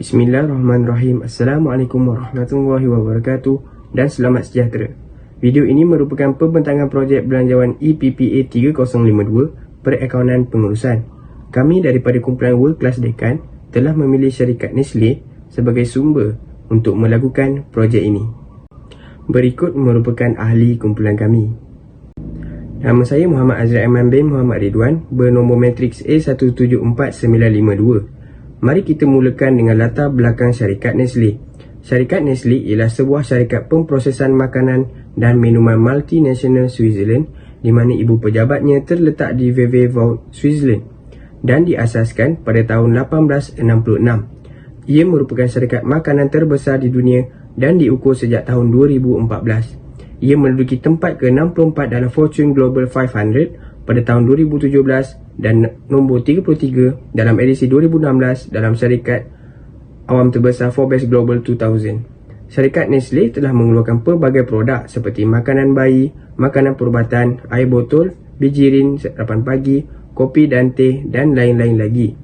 Bismillahirrahmanirrahim. Assalamualaikum warahmatullahi wabarakatuh dan selamat sejahtera. Video ini merupakan pembentangan projek belanjawan EPPA 3052 Perakaunan Pengurusan. Kami daripada kumpulan World Class Dekan telah memilih syarikat Nestle sebagai sumber untuk melakukan projek ini. Berikut merupakan ahli kumpulan kami. Nama saya Muhammad Azrael Aiman bin Muhammad Ridwan, bernombor matriks A174952. Mari kita mulakan dengan latar belakang syarikat Nestle. Syarikat Nestle ialah sebuah syarikat pemprosesan makanan dan minuman multinasional Switzerland di mana ibu pejabatnya terletak di Vevey Vaud, Switzerland dan diasaskan pada tahun 1866. Ia merupakan syarikat makanan terbesar di dunia dan diukur sejak tahun 2014. Ia menduduki tempat ke-64 dalam Fortune Global 500 pada tahun 2017 dan nombor 33 dalam edisi 2016 dalam syarikat awam terbesar Forbes Global 2000. Syarikat Nestle telah mengeluarkan pelbagai produk seperti makanan bayi, makanan perubatan, air botol, biji rin, sarapan pagi, kopi dan teh dan lain-lain lagi.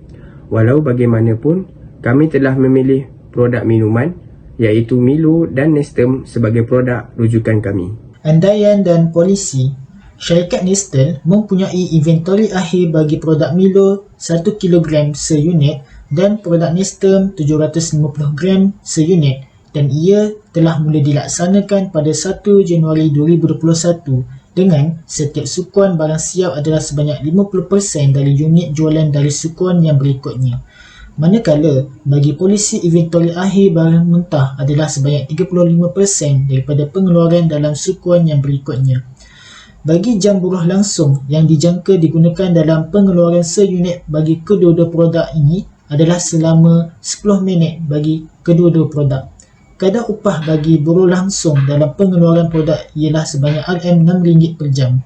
Walau bagaimanapun, kami telah memilih produk minuman iaitu Milo dan Nestem sebagai produk rujukan kami. Andaian dan polisi. Syarikat Nestle mempunyai inventory akhir bagi produk Milo 1 kg seunit dan produk Nestem 750 gram seunit dan ia telah mula dilaksanakan pada 1 Januari 2021 dengan setiap sukuan barang siap adalah sebanyak 50% dari unit jualan dari sukuan yang berikutnya. Manakala bagi polisi inventory akhir barang mentah adalah sebanyak 35% daripada pengeluaran dalam sukuan yang berikutnya. Bagi jam buruh langsung yang dijangka digunakan dalam pengeluaran seunit bagi kedua-dua produk ini adalah selama 10 minit bagi kedua-dua produk. Kadar upah bagi buruh langsung dalam pengeluaran produk ialah sebanyak RM6 per jam.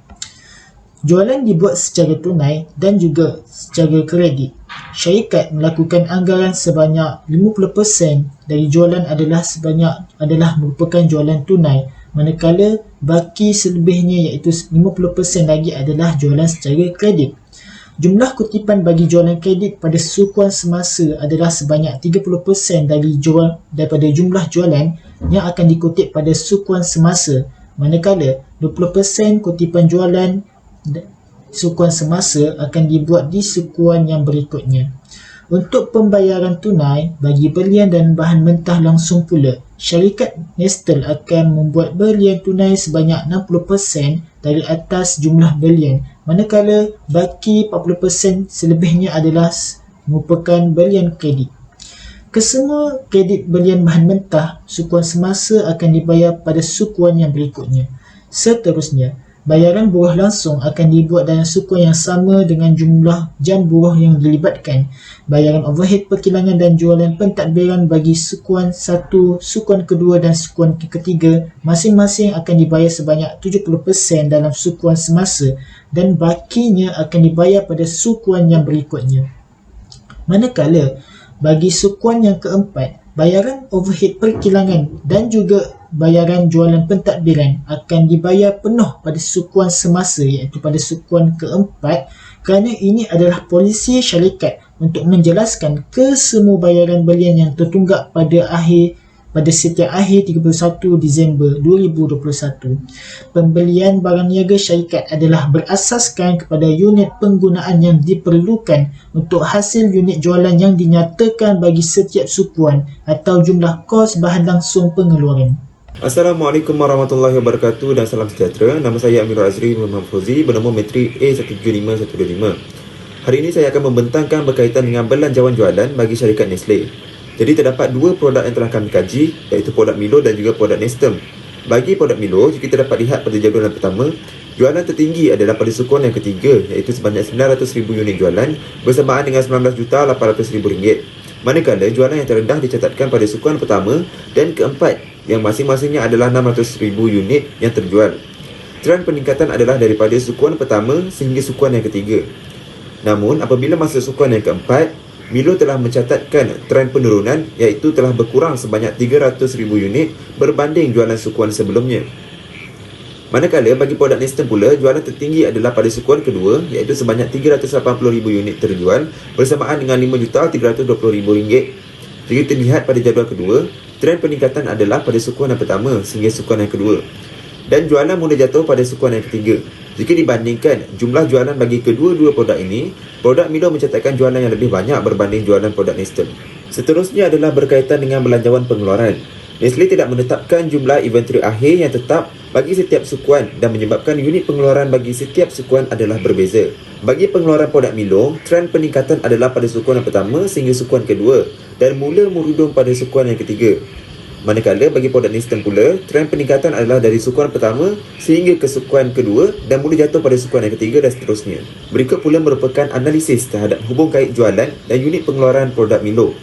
Jualan dibuat secara tunai dan juga secara kredit. Syarikat melakukan anggaran sebanyak 50% dari jualan adalah merupakan jualan tunai, manakala baki selebihnya iaitu 50% lagi adalah jualan secara kredit. Jumlah kutipan bagi jualan kredit pada sukuan semasa adalah sebanyak 30% daripada jumlah jualan yang akan dikutip pada sukuan semasa, manakala 20% kutipan jualan sukuan semasa akan dibuat di sukuan yang berikutnya. Untuk pembayaran tunai bagi belian dan bahan mentah langsung pula, syarikat Nestle akan membuat belian tunai sebanyak 60% dari atas jumlah belian, manakala baki 40% selebihnya adalah merupakan belian kredit. Kesemua kredit belian bahan mentah sukuan semasa akan dibayar pada sukuan yang berikutnya. Seterusnya, bayaran buruh langsung akan dibuat dalam sukuan yang sama dengan jumlah jam buruh yang dilibatkan. Bayaran overhead perkilangan dan jualan pentadbiran bagi sukuan 1, sukuan kedua dan sukuan ketiga masing-masing akan dibayar sebanyak 70% dalam sukuan semasa dan bakinya akan dibayar pada sukuan yang berikutnya. Manakala bagi sukuan yang keempat, bayaran overhead perkilangan dan juga bayaran jualan pentadbiran akan dibayar penuh pada sukuan semasa iaitu pada sukuan keempat, kerana ini adalah polisi syarikat untuk menjelaskan kesemua bayaran belian yang tertunggak pada setiap akhir 31 Disember 2021. Pembelian barang niaga syarikat adalah berasaskan kepada unit penggunaan yang diperlukan untuk hasil unit jualan yang dinyatakan bagi setiap sukuan atau jumlah kos bahan langsung pengeluaran. Assalamualaikum warahmatullahi wabarakatuh dan salam sejahtera. Nama saya Amirul Azri Muhammad Fauzi, bernombor matrik A175125. Hari ini saya akan membentangkan berkaitan dengan belanjawan jualan bagi syarikat Nestle. Jadi terdapat dua produk yang telah kami kaji, iaitu produk Milo dan juga produk Nestem. Bagi produk Milo, jika kita dapat lihat pada jadualan pertama, jualan tertinggi adalah pada sukuan yang ketiga, iaitu sebanyak 900,000 unit jualan bersamaan dengan RM19,800,000. Manakala jualan yang terendah dicatatkan pada sukuan pertama dan keempat, yang masing-masingnya adalah 600,000 unit yang terjual. Trend peningkatan adalah daripada sukuan pertama sehingga sukuan yang ketiga. Namun, apabila masuk sukuan yang keempat, Milo telah mencatatkan trend penurunan iaitu telah berkurang sebanyak 300,000 unit berbanding jualan sukuan sebelumnya. Manakala bagi produk Nestem pula, jualan tertinggi adalah pada sukuan kedua iaitu sebanyak 380,000 unit terjual bersamaan dengan RM5,320,000. Jika terlihat pada jadual kedua, trend peningkatan adalah pada sukuan yang pertama sehingga sukuan yang kedua. Dan jualan mula jatuh pada sukuan yang ketiga. Jika dibandingkan jumlah jualan bagi kedua-dua produk ini, produk Milo mencatatkan jualan yang lebih banyak berbanding jualan produk Nestle. Seterusnya adalah berkaitan dengan belanjawan pengeluaran. Nestle tidak menetapkan jumlah inventory akhir yang tetap bagi setiap sukuan dan menyebabkan unit pengeluaran bagi setiap sukuan adalah berbeza. Bagi pengeluaran produk Milo, trend peningkatan adalah pada sukuan yang pertama sehingga sukuan kedua dan mula merudum pada sukuan yang ketiga. Manakala bagi produk Nestle pula, trend peningkatan adalah dari sukuan pertama sehingga ke sukuan kedua dan mula jatuh pada sukuan yang ketiga dan seterusnya. Berikut pula merupakan analisis terhadap hubung kait jualan dan unit pengeluaran produk Milo.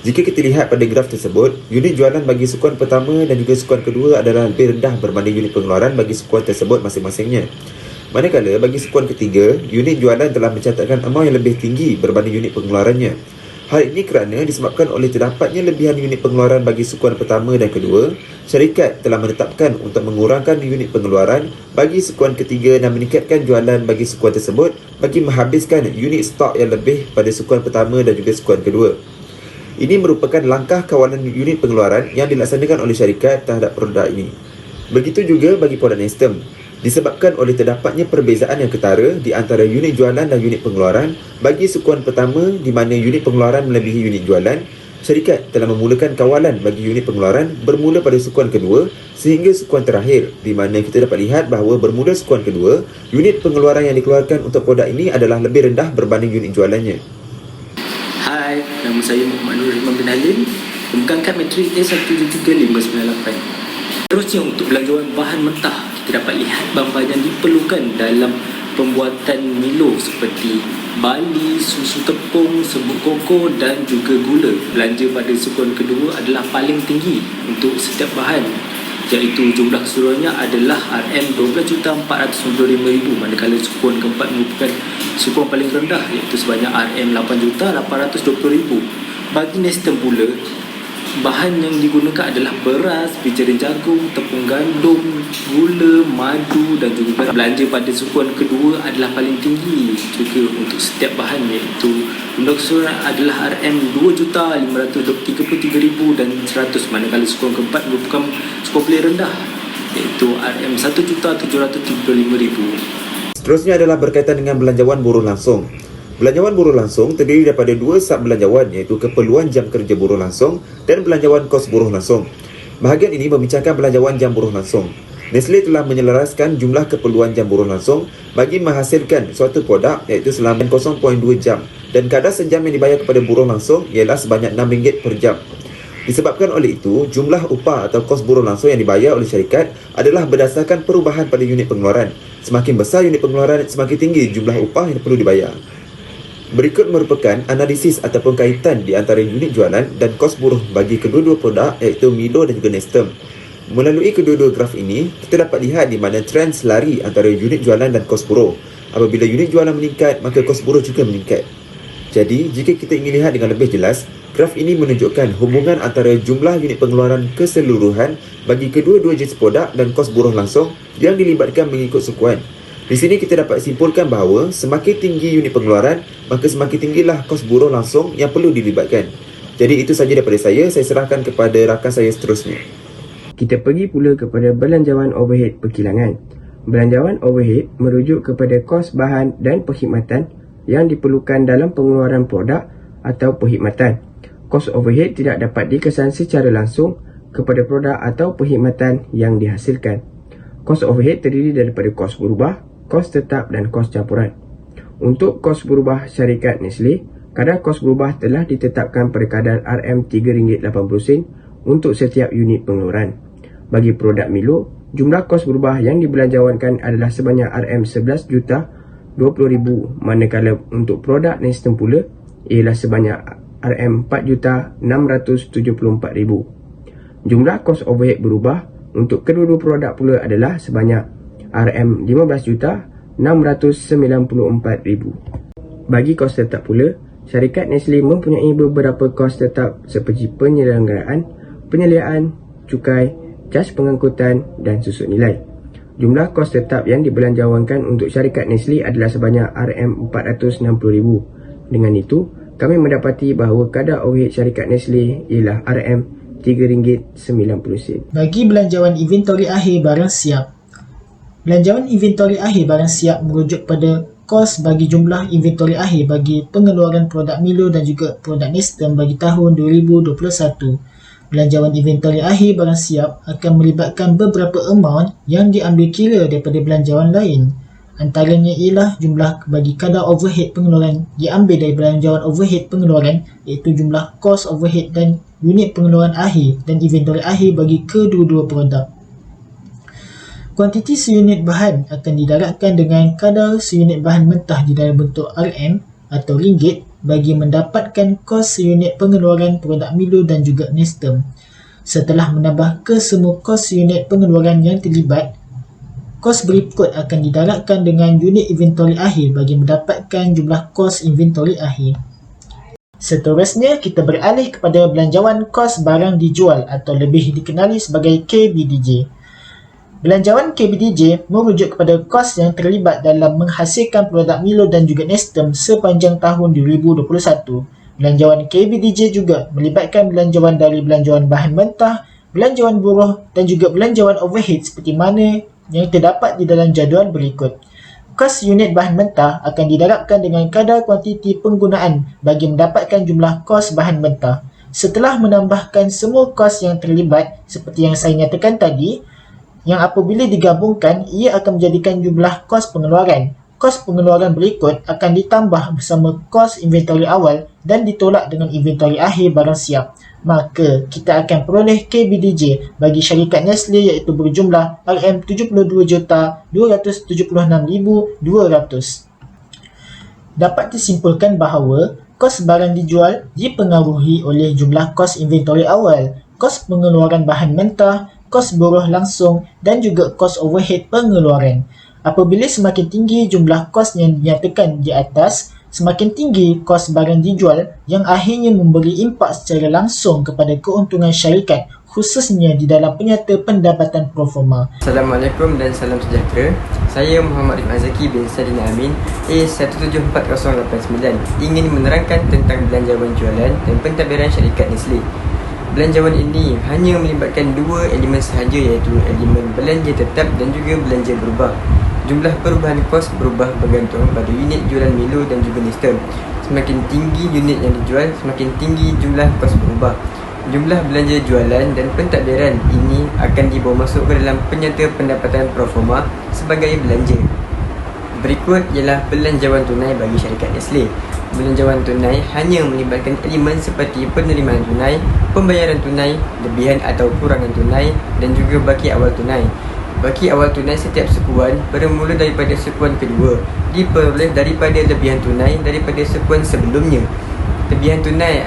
Jika kita lihat pada graf tersebut, unit jualan bagi sukuan pertama dan juga sukuan kedua adalah lebih rendah berbanding unit pengeluaran bagi sukuan tersebut masing-masingnya. Manakala bagi sukuan ketiga, unit jualan telah mencatatkan amount yang lebih tinggi berbanding unit pengeluarannya. Hal ini kerana disebabkan oleh terdapatnya lebihan unit pengeluaran bagi sukuan pertama dan kedua, syarikat telah menetapkan untuk mengurangkan unit pengeluaran bagi sukuan ketiga dan meningkatkan jualan bagi sukuan tersebut bagi menghabiskan unit stok yang lebih pada sukuan pertama dan juga sukuan kedua. Ini merupakan langkah kawalan unit pengeluaran yang dilaksanakan oleh syarikat terhadap produk ini. Begitu juga bagi produk Nestle. Disebabkan oleh terdapatnya perbezaan yang ketara di antara unit jualan dan unit pengeluaran bagi sukuan pertama di mana unit pengeluaran melebihi unit jualan, syarikat telah memulakan kawalan bagi unit pengeluaran bermula pada sukuan kedua sehingga sukuan terakhir di mana kita dapat lihat bahawa bermula sukuan kedua, unit pengeluaran yang dikeluarkan untuk produk ini adalah lebih rendah berbanding unit jualannya. Hai, nama saya Muhammad Nur Rahman bin Halim, memegang metrik A17358. Terusnya untuk belanjawan bahan mentah, kita dapat lihat bahan-bahan yang diperlukan dalam pembuatan Milo seperti barley, susu tepung, serbuk koko dan juga gula. Belanja pada sukuan kedua adalah paling tinggi untuk setiap bahan, iaitu jumlah keseluruhannya adalah RM12,495,000, manakala sukuan keempat merupakan sukuan paling rendah iaitu sebanyak RM8,820,000. Bagi Nestle pula, bahan yang digunakan adalah beras, bijiran jagung, tepung gandum, gula, madu dan juga garam. Belanja pada sukuan kedua adalah paling tinggi juga untuk setiap bahan iaitu jumlah keseluruhan adalah RM2,533,100 dan 100, manakala sukuan keempat merupakan sukuan paling rendah iaitu RM1,775,000. Seterusnya adalah berkaitan dengan belanjawan buruh langsung. Belanjawan buruh langsung terdiri daripada dua sub belanjawan iaitu keperluan jam kerja buruh langsung dan belanjawan kos buruh langsung. Bahagian ini membincangkan belanjawan jam buruh langsung. Nestle telah menyelaraskan jumlah keperluan jam buruh langsung bagi menghasilkan suatu produk iaitu selama 0.2 jam dan kadar sejam yang dibayar kepada buruh langsung ialah sebanyak RM6 per jam. Disebabkan oleh itu, jumlah upah atau kos buruh langsung yang dibayar oleh syarikat adalah berdasarkan perubahan pada unit pengeluaran. Semakin besar unit pengeluaran, semakin tinggi jumlah upah yang perlu dibayar. Berikut merupakan analisis ataupun kaitan di antara unit jualan dan kos buruh bagi kedua-dua produk iaitu Milo dan juga Nestle. Melalui kedua-dua graf ini, kita dapat lihat di mana trend selari antara unit jualan dan kos buruh. Apabila unit jualan meningkat, maka kos buruh juga meningkat. Jadi, jika kita ingin lihat dengan lebih jelas, graf ini menunjukkan hubungan antara jumlah unit pengeluaran keseluruhan bagi kedua-dua jenis produk dan kos buruh langsung yang dilibatkan mengikut sukuan. Di sini kita dapat simpulkan bahawa semakin tinggi unit pengeluaran, maka semakin tinggilah kos buruh langsung yang perlu dilibatkan. Jadi itu sahaja daripada saya serahkan kepada rakan saya seterusnya. Kita pergi pula kepada belanjawan overhead perkilangan. Belanjawan overhead merujuk kepada kos bahan dan perkhidmatan yang diperlukan dalam pengeluaran produk atau perkhidmatan. Kos overhead tidak dapat dikesan secara langsung kepada produk atau perkhidmatan yang dihasilkan. Kos overhead terdiri daripada kos berubah, kos tetap dan kos campuran. Untuk kos berubah syarikat Nestle, kadar kos berubah telah ditetapkan pada kadar RM3.80 untuk setiap unit pengeluaran. Bagi produk Milo, jumlah kos berubah yang dibelanjawankan adalah sebanyak RM11,20,000, manakala untuk produk Nestle pula ialah sebanyak RM4,674,000. Jumlah kos overhead berubah untuk kedua-dua produk pula adalah sebanyak RM15,694,000. Bagi kos tetap pula, syarikat Nestle mempunyai beberapa kos tetap seperti penyelenggaraan, penyediaan, cukai, jas pengangkutan dan susut nilai. Jumlah kos tetap yang dibelanjawankan untuk syarikat Nestle adalah sebanyak RM460,000. Dengan itu, kami mendapati bahawa kadar overhead syarikat Nestle ialah RM3.90. Bagi belanjawan inventory akhir barang siap, belanjawan inventory akhir barang siap merujuk pada kos bagi jumlah inventory akhir bagi pengeluaran produk Milo dan juga produk Nestem bagi tahun 2021. Belanjawan inventory akhir barang siap akan melibatkan beberapa amount yang diambil kira daripada belanjawan lain. Antaranya ialah jumlah bagi kadar overhead pengeluaran diambil dari belanjawan overhead pengeluaran, iaitu jumlah kos overhead dan unit pengeluaran akhir dan inventory akhir bagi kedua-dua produk. Kuantiti seunit bahan akan didarabkan dengan kadar seunit bahan mentah di dalam bentuk RM atau ringgit bagi mendapatkan kos seunit pengeluaran produk Milo dan juga Nestem. Setelah menambah kesemua kos unit pengeluaran yang terlibat, kos berikut akan didarabkan dengan unit inventory akhir bagi mendapatkan jumlah kos inventory akhir. Seterusnya, kita beralih kepada belanjawan kos barang dijual atau lebih dikenali sebagai KBDJ. Belanjawan KBDJ merujuk kepada kos yang terlibat dalam menghasilkan produk Milo dan juga Nestem sepanjang tahun 2021. Belanjawan KBDJ juga melibatkan belanjawan dari belanjawan bahan mentah, belanjawan buruh dan juga belanjawan overhead seperti mana yang terdapat di dalam jadual berikut. Kos unit bahan mentah akan didarabkan dengan kadar kuantiti penggunaan bagi mendapatkan jumlah kos bahan mentah. Setelah menambahkan semua kos yang terlibat seperti yang saya nyatakan tadi, yang apabila digabungkan, ia akan menjadikan jumlah kos pengeluaran. Kos pengeluaran berikut akan ditambah bersama kos inventory awal dan ditolak dengan inventory akhir barang siap. Maka kita akan peroleh KBDJ bagi syarikat Nestle iaitu berjumlah RM72,276,200. Dapat disimpulkan bahawa kos barang dijual dipengaruhi oleh jumlah kos inventory awal, kos pengeluaran bahan mentah, kos buruh langsung dan juga kos overhead pengeluaran. Apabila semakin tinggi jumlah kos yang dinyatakan di atas, semakin tinggi kos barang dijual yang akhirnya memberi impak secara langsung kepada keuntungan syarikat, khususnya di dalam penyata pendapatan proforma. Assalamualaikum dan salam sejahtera. Saya Muhammad Rifan Zaki bin Sadina Amin A174089 ingin menerangkan tentang belanjawan jualan dan pentadbiran syarikat Nestle. Belanjawan ini hanya melibatkan dua elemen sahaja, iaitu elemen belanja tetap dan juga belanja berubah. Jumlah perubahan kos berubah bergantung pada unit jualan Milo dan juga Nestem. Semakin tinggi unit yang dijual, semakin tinggi jumlah kos berubah. Jumlah belanja jualan dan pentadbiran ini akan dibawa masuk ke dalam penyata pendapatan proforma sebagai belanja. Berikut ialah belanjawan tunai bagi syarikat Nestle. Belanjawan tunai hanya melibatkan elemen seperti penerimaan tunai, pembayaran tunai, lebihan atau kurangan tunai dan juga baki awal tunai. Baki awal tunai setiap sekuan bermula daripada sekuan kedua diperoleh daripada lebihan tunai daripada sekuan sebelumnya. Lebihan tunai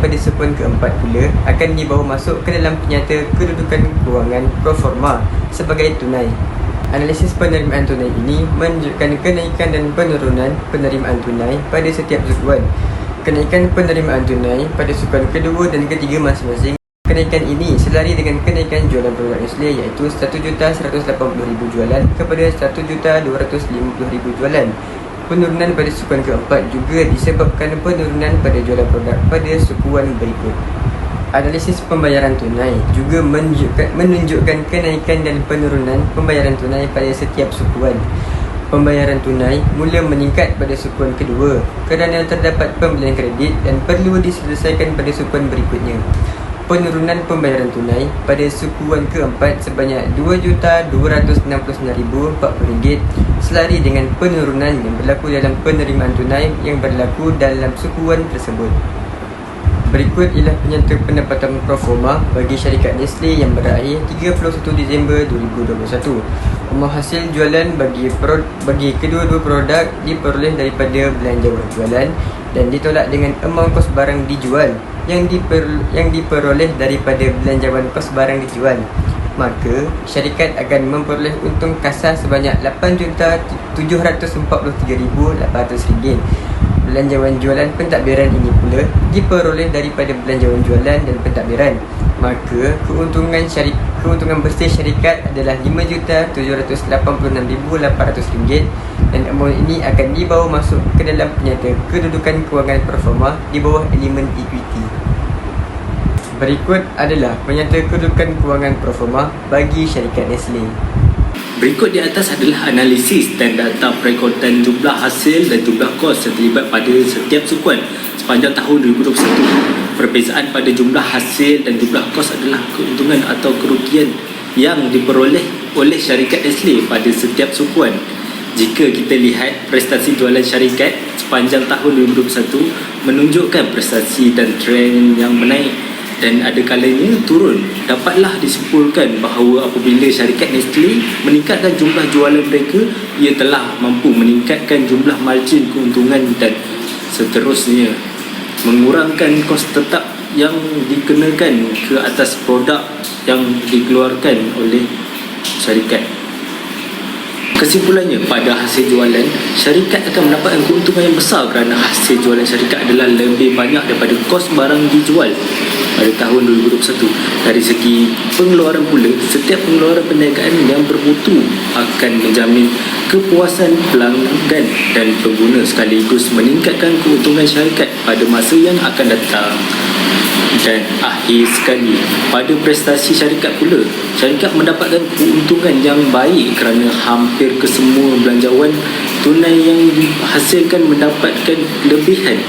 pada sekuan keempat pula akan dibawa masuk ke dalam penyata kedudukan kewangan proforma sebagai tunai. Analisis penerimaan tunai ini menunjukkan kenaikan dan penurunan penerimaan tunai pada setiap sekuan. Kenaikan penerimaan tunai pada sekuan kedua dan ketiga masing-masing. Kenaikan ini selari dengan kenaikan jualan produk Nestle, iaitu 1,180,000 jualan kepada 1,250,000 jualan. Penurunan pada sekuan keempat juga disebabkan penurunan pada jualan produk pada sekuan berikut. Analisis pembayaran tunai juga menunjukkan kenaikan dan penurunan pembayaran tunai pada setiap sekuan. Pembayaran tunai mula meningkat pada sekuan kedua kerana terdapat pembelian kredit dan perlu diselesaikan pada sekuan berikutnya. Penurunan pembayaran tunai pada sekuan keempat sebanyak RM2,269,040 selari dengan penurunan yang berlaku dalam penerimaan tunai yang berlaku dalam sekuan tersebut. Berikut ialah penyata pendapatan proforma bagi syarikat Nestle yang berakhir 31 Disember 2021. Umur hasil jualan bagi kedua-dua produk diperoleh daripada belanjawan jualan dan ditolak dengan amount kos barang dijual yang diperoleh daripada belanjawan kos barang dijual. Maka syarikat akan memperoleh untung kasar sebanyak RM8,743,800. Belanjawan jualan pentadbiran ini pula diperoleh daripada belanjawan jualan dan pentadbiran. Maka keuntungan keuntungan bersih syarikat adalah RM5,786,800 dan amaun ini akan dibawa masuk ke dalam penyata kedudukan kewangan performa di bawah elemen equity. Berikut adalah penyata kedudukan kewangan performa bagi syarikat Nestle. Berikut di atas adalah analisis dan data perekodan jumlah hasil dan jumlah kos yang terlibat pada setiap sukuan sepanjang tahun 2021. Perbezaan pada jumlah hasil dan jumlah kos adalah keuntungan atau kerugian yang diperoleh oleh syarikat Nestle pada setiap sukuan. Jika kita lihat prestasi jualan syarikat sepanjang tahun 2021 menunjukkan prestasi dan trend yang menaik dan ada kalanya turun, dapatlah disimpulkan bahawa apabila syarikat Nestle meningkatkan jumlah jualan mereka, ia telah mampu meningkatkan jumlah margin keuntungan dan seterusnya, mengurangkan kos tetap yang dikenakan ke atas produk yang dikeluarkan oleh syarikat. Kesimpulannya, pada hasil jualan, syarikat akan mendapatkan keuntungan yang besar kerana hasil jualan syarikat adalah lebih banyak daripada kos barang dijual pada tahun 2021. Dari segi pengeluaran pula, setiap pengeluaran perniagaan yang bermutu akan menjamin kepuasan pelanggan dan pengguna sekaligus meningkatkan keuntungan syarikat pada masa yang akan datang. Dan akhir sekali, pada prestasi syarikat pula, syarikat mendapatkan keuntungan yang baik kerana hampir kesemua belanjawan tunai yang dihasilkan mendapatkan kelebihan